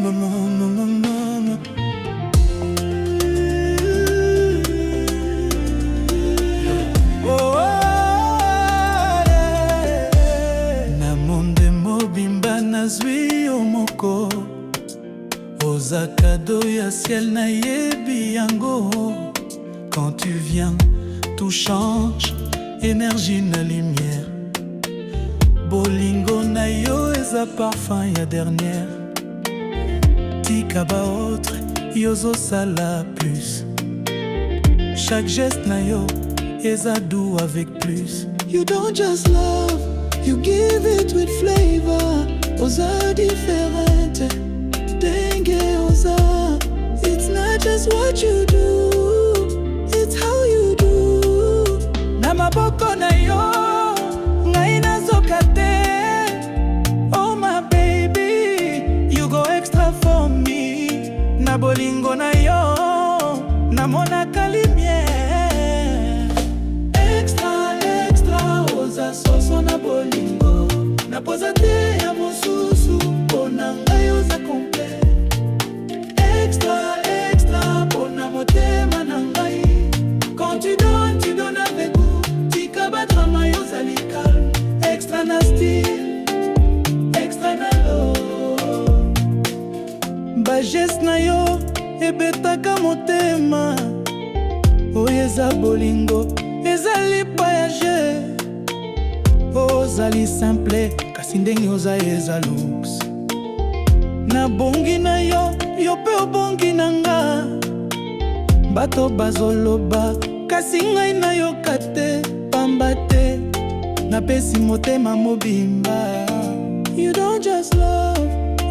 Na monde mobimba nazwi yo moko, oza cadeau ya ciel nayebi yango. Quand tu viens, tout change, énergie na lumière. Bolingo na yo eza parfum ya dernière. Tika ba autre, yozo sala plus. Chaque geste na yo eza doux avec plus. You don't just love, you give it with flavor. Oza different, dengue oza. It's not just what you do, it's how you do. Na maboko na yo ngai nazoka te. Oh my baby, you go extra for me. Na bolingo na yo namonaka lumière. Extra, extra, oza soso na bolingo. Napoza te ya mosusu, pona ngai oza complet. Extra, extra, pona motema na ngai. Quand tu donnes avec goût. Tika batrama yozali calme. Extra na style, extra na love. Ba geste na yo ebetaka motema. Oyo eza bolingo, ezali voyage. Ozali simple, kasi ndenge oza eza luxe. Na bongi na yo, yo pe obongi na nga. Bato bazoloba, kasi ngai nayoka te. Pamba te, napesi motema mobimba. You don't just love,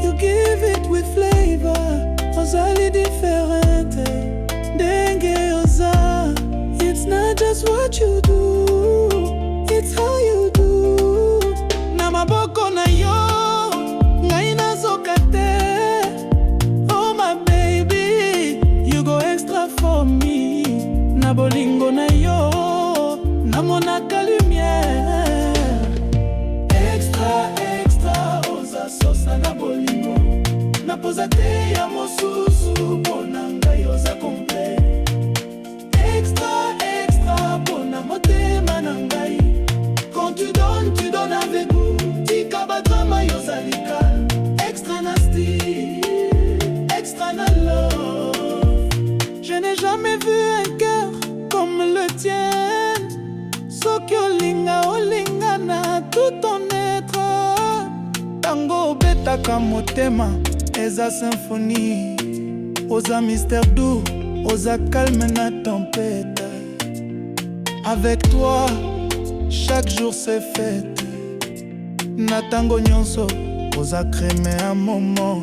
you give it with flavor. Ozali different, dengue oza. It's not just what you do, it's how you do. Na maboko na yo ngai nazoka te. Oh my baby, you go extra for me. Na bolingo na yo namonaka lumière. Extra, extra, oza sosa na bolingo. Napoza te ya mosusu, pona ngai oza complet. Extra, extra, pona motema na ngai. Quand tu donnes avec goût. Tika batrama yozali calme. Extra na style, extra na love. Je n'ai jamais vu un cœur comme le tien. Soki olinga olinga na tout ton être. Tango betaka motema eza symphonie. Oza mystère doux, oza calme na tempête. Avec toi, chaque jour c'est fête. Na tango nyonso, oza créme un moment.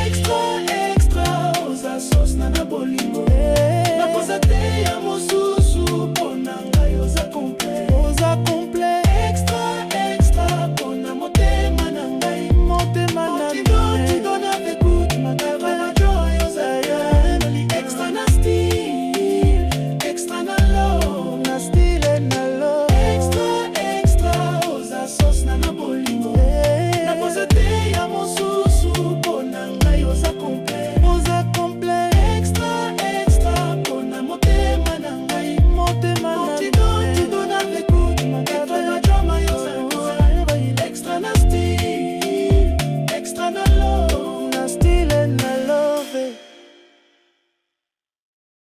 Extra, extra, oza sauce na bolingo. Napoza te ya mosusu, pona ngai oza complet. Oza complet.